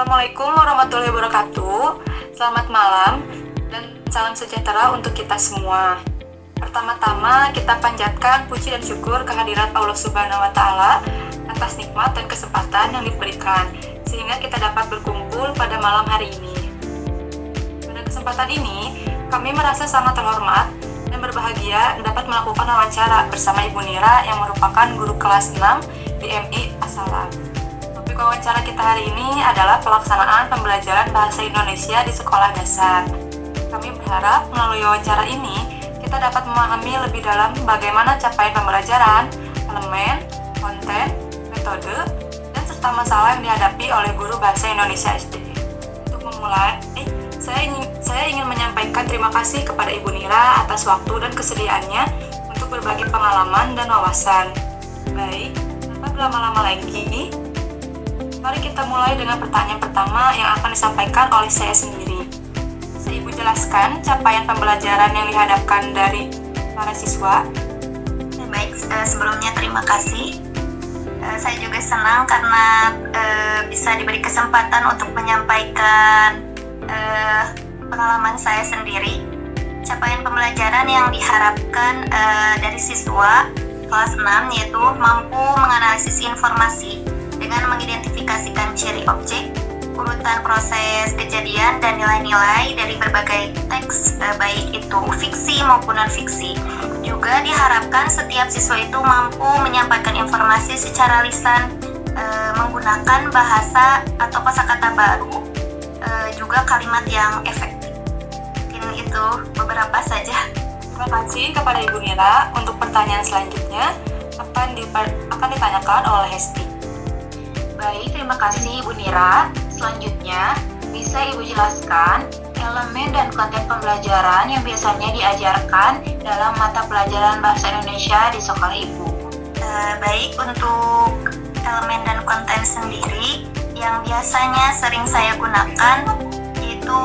Assalamualaikum warahmatullahi wabarakatuh. Selamat malam dan salam sejahtera untuk kita semua. Pertama-tama kita panjatkan puji dan syukur kehadirat Allah Subhanahu wa Ta'ala atas nikmat dan kesempatan yang diberikan sehingga kita dapat berkumpul pada malam hari ini. Pada kesempatan ini, kami merasa sangat terhormat dan berbahagia dapat melakukan wawancara bersama Ibu Nira yang merupakan guru kelas 6 di MI As-Salam. Topik wawancara kita hari ini adalah pelaksanaan pembelajaran bahasa Indonesia di sekolah dasar. Kami berharap melalui wawancara ini kita dapat memahami lebih dalam bagaimana capaian pembelajaran, elemen, konten, metode, dan serta masalah yang dihadapi oleh guru bahasa Indonesia SD. Untuk memulai, saya ingin menyampaikan terima kasih kepada Ibu Nira atas waktu dan kesediaannya untuk berbagi pengalaman dan wawasan. Baik, tanpa berlama-lama lagi, mari kita mulai dengan pertanyaan pertama yang akan disampaikan oleh saya sendiri. Saya Ibu jelaskan capaian pembelajaran yang dihadapkan dari para siswa. Baik, sebelumnya terima kasih. Saya juga senang karena bisa diberi kesempatan untuk menyampaikan pengalaman saya sendiri. Capaian pembelajaran yang diharapkan dari siswa kelas 6 yaitu mampu menganalisis informasi dengan mengidentifikasikan ciri objek, urutan proses kejadian, dan nilai-nilai dari berbagai teks, baik itu fiksi maupun non-fiksi. Juga diharapkan setiap siswa itu mampu menyampaikan informasi secara lisan, menggunakan bahasa atau kosakata baru, juga kalimat yang efektif. Mungkin itu beberapa saja. Terima kasih kepada Ibu Nira. Untuk pertanyaan selanjutnya akan ditanyakan oleh Hesti. Baik, terima kasih Ibu Nira. Selanjutnya, bisa Ibu jelaskan elemen dan konten pembelajaran yang biasanya diajarkan dalam mata pelajaran bahasa Indonesia di sekolah Ibu? Baik, untuk elemen dan konten sendiri yang biasanya sering saya gunakan itu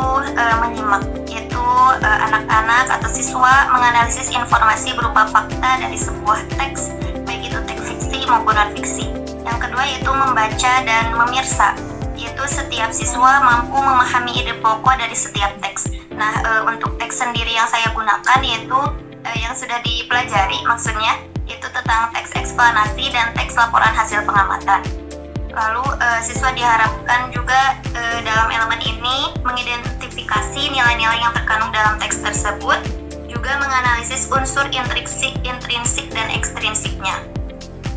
menyimak, yaitu anak-anak atau siswa menganalisis informasi berupa fakta dari sebuah teks, baik itu teks fiksi maupun non-fiksi. Yang kedua yaitu membaca dan memirsa, yaitu setiap siswa mampu memahami ide pokok dari setiap teks. Nah, untuk teks sendiri yang saya gunakan yaitu yang sudah dipelajari, maksudnya itu tentang teks eksplanasi dan teks laporan hasil pengamatan. Lalu siswa diharapkan juga dalam elemen ini mengidentifikasi nilai-nilai yang terkandung dalam teks tersebut, juga menganalisis unsur intrinsik dan ekstrinsiknya.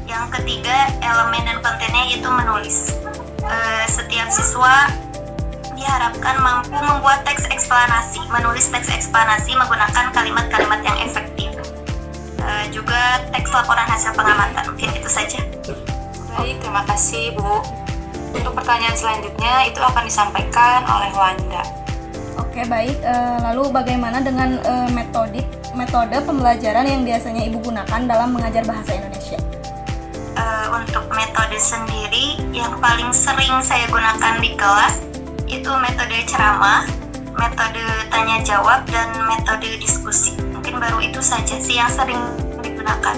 Yang ketiga, elemen dan kontennya yaitu menulis. Setiap siswa diharapkan mampu membuat teks eksplanasi, menulis teks eksplanasi menggunakan kalimat-kalimat yang efektif. Juga teks laporan hasil pengamatan. Mungkin itu saja. Baik, terima kasih Bu. Untuk pertanyaan selanjutnya itu akan disampaikan oleh Wanda. Oke, baik. Lalu bagaimana dengan metode pembelajaran yang biasanya Ibu gunakan dalam mengajar bahasa Indonesia? Untuk metode sendiri yang paling sering saya gunakan di kelas itu metode ceramah, metode tanya jawab, dan metode diskusi. Mungkin baru itu saja sih yang sering digunakan.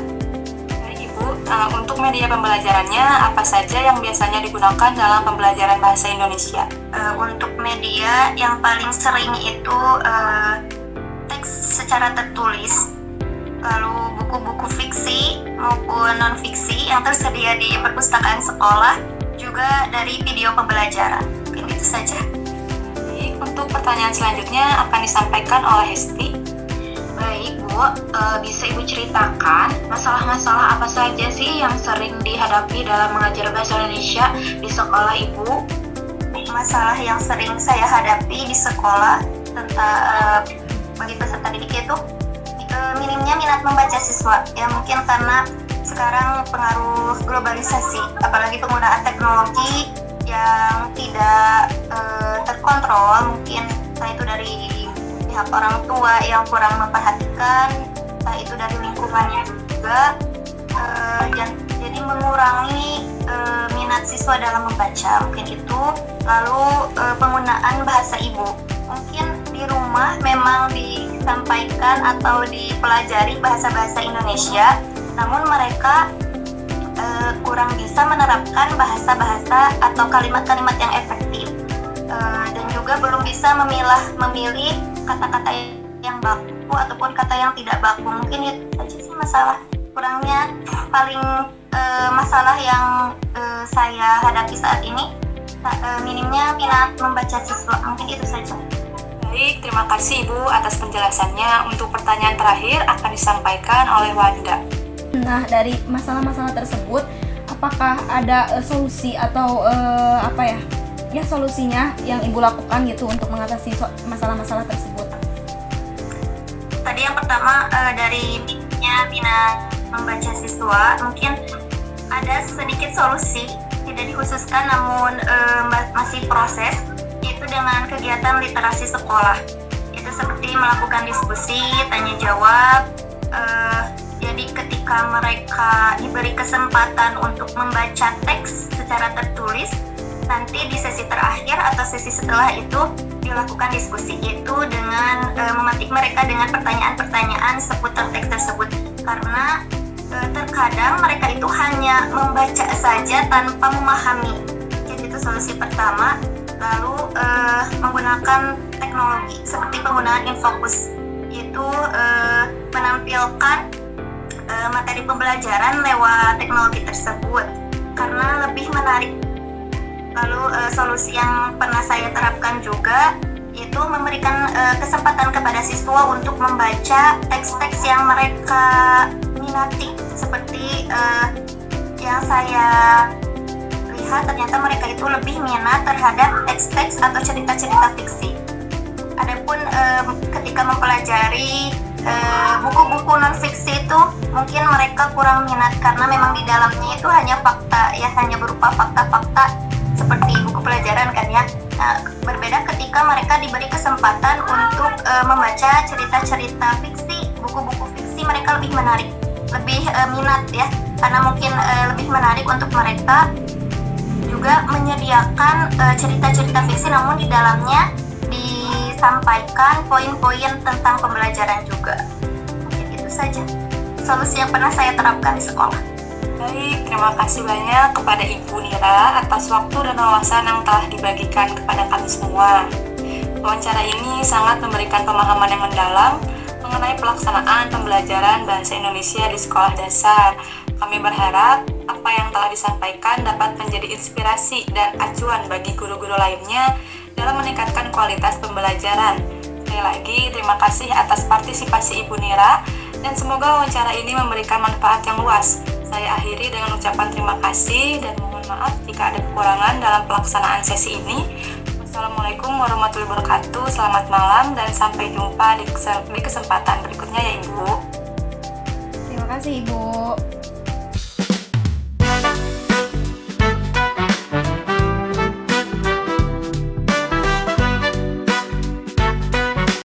Baik Ibu, untuk media pembelajarannya apa saja yang biasanya digunakan dalam pembelajaran bahasa Indonesia? Untuk media yang paling sering itu teks secara tertulis, lalu buku-buku fiksi maupun non-fiksi yang tersedia di perpustakaan sekolah, juga dari video pembelajaran. Mungkin itu saja. Baik, untuk pertanyaan selanjutnya akan disampaikan oleh Hesti. Baik Bu, bisa Ibu ceritakan masalah-masalah apa saja sih yang sering dihadapi dalam mengajar bahasa Indonesia di sekolah Ibu? Masalah yang sering saya hadapi di sekolah tentang bagi peserta didik itu minimnya minat membaca siswa, ya mungkin karena sekarang pengaruh globalisasi, apalagi penggunaan teknologi yang tidak terkontrol, mungkin entah itu dari pihak orang tua yang kurang memperhatikan, entah itu dari lingkungannya juga, jadi mengurangi minat siswa dalam membaca, mungkin itu. Lalu penggunaan bahasa ibu, mungkin di rumah memang disampaikan atau dipelajari bahasa-bahasa Indonesia, namun mereka kurang bisa menerapkan bahasa-bahasa atau kalimat-kalimat yang efektif. dan juga belum bisa memilih kata-kata yang baku ataupun kata yang tidak baku. Mungkin itu saja sih masalah kurangnya, paling masalah yang saya hadapi saat ini, minimnya minat membaca siswa. Mungkin itu saja. Baik, terima kasih Ibu atas penjelasannya. Untuk pertanyaan terakhir akan disampaikan oleh Wanda. Nah, dari masalah-masalah tersebut, apakah ada solusi atau solusinya yang Ibu lakukan gitu untuk mengatasi masalah-masalah tersebut? Tadi yang pertama dari minat membaca siswa, mungkin ada sedikit solusi, tidak dikhususkan namun masih proses, yaitu dengan kegiatan literasi sekolah. Itu seperti melakukan diskusi, tanya jawab. Jadi ketika mereka diberi kesempatan untuk membaca teks secara tertulis, nanti di sesi terakhir atau sesi setelah itu dilakukan diskusi itu dengan memetik mereka dengan pertanyaan-pertanyaan seputar teks tersebut, karena terkadang mereka itu hanya membaca saja tanpa memahami. Jadi itu solusi pertama. Lalu menggunakan teknologi seperti penggunaan infocus, itu menampilkan materi pembelajaran lewat teknologi tersebut karena lebih menarik. Lalu solusi yang pernah saya terapkan juga itu memberikan kesempatan kepada siswa untuk membaca teks-teks yang mereka minati, seperti yang saya lihat ternyata mereka itu lebih minat terhadap teks-teks atau cerita-cerita fiksi. Adapun ketika mempelajari buku-buku non-fiksi itu mungkin mereka kurang minat karena memang di dalamnya itu hanya fakta, ya hanya berupa fakta-fakta seperti buku pelajaran kan ya. Nah, berbeda ketika mereka diberi kesempatan untuk membaca cerita-cerita fiksi, buku-buku fiksi, mereka lebih menarik, lebih minat ya, karena mungkin lebih menarik untuk mereka juga menyediakan cerita-cerita fiksi, namun di dalamnya disampaikan poin-poin tentang pembelajaran juga. Mungkin itu saja solusi yang pernah saya terapkan di sekolah. Baik, terima kasih banyak kepada Ibu Nira atas waktu dan wawasan yang telah dibagikan kepada kami semua. Wawancara ini sangat memberikan pemahaman yang mendalam mengenai pelaksanaan pembelajaran bahasa Indonesia di sekolah dasar. Kami berharap apa yang telah disampaikan dapat menjadi inspirasi dan acuan bagi guru-guru lainnya dalam meningkatkan kualitas pembelajaran. Sekali lagi, terima kasih atas partisipasi Ibu Nira dan semoga wawancara ini memberikan manfaat yang luas. Saya akhiri dengan ucapan terima kasih dan mohon maaf jika ada kekurangan dalam pelaksanaan sesi ini. Wassalamualaikum warahmatullahi wabarakatuh. Selamat malam dan sampai jumpa di kesempatan berikutnya ya Ibu. Terima kasih Ibu.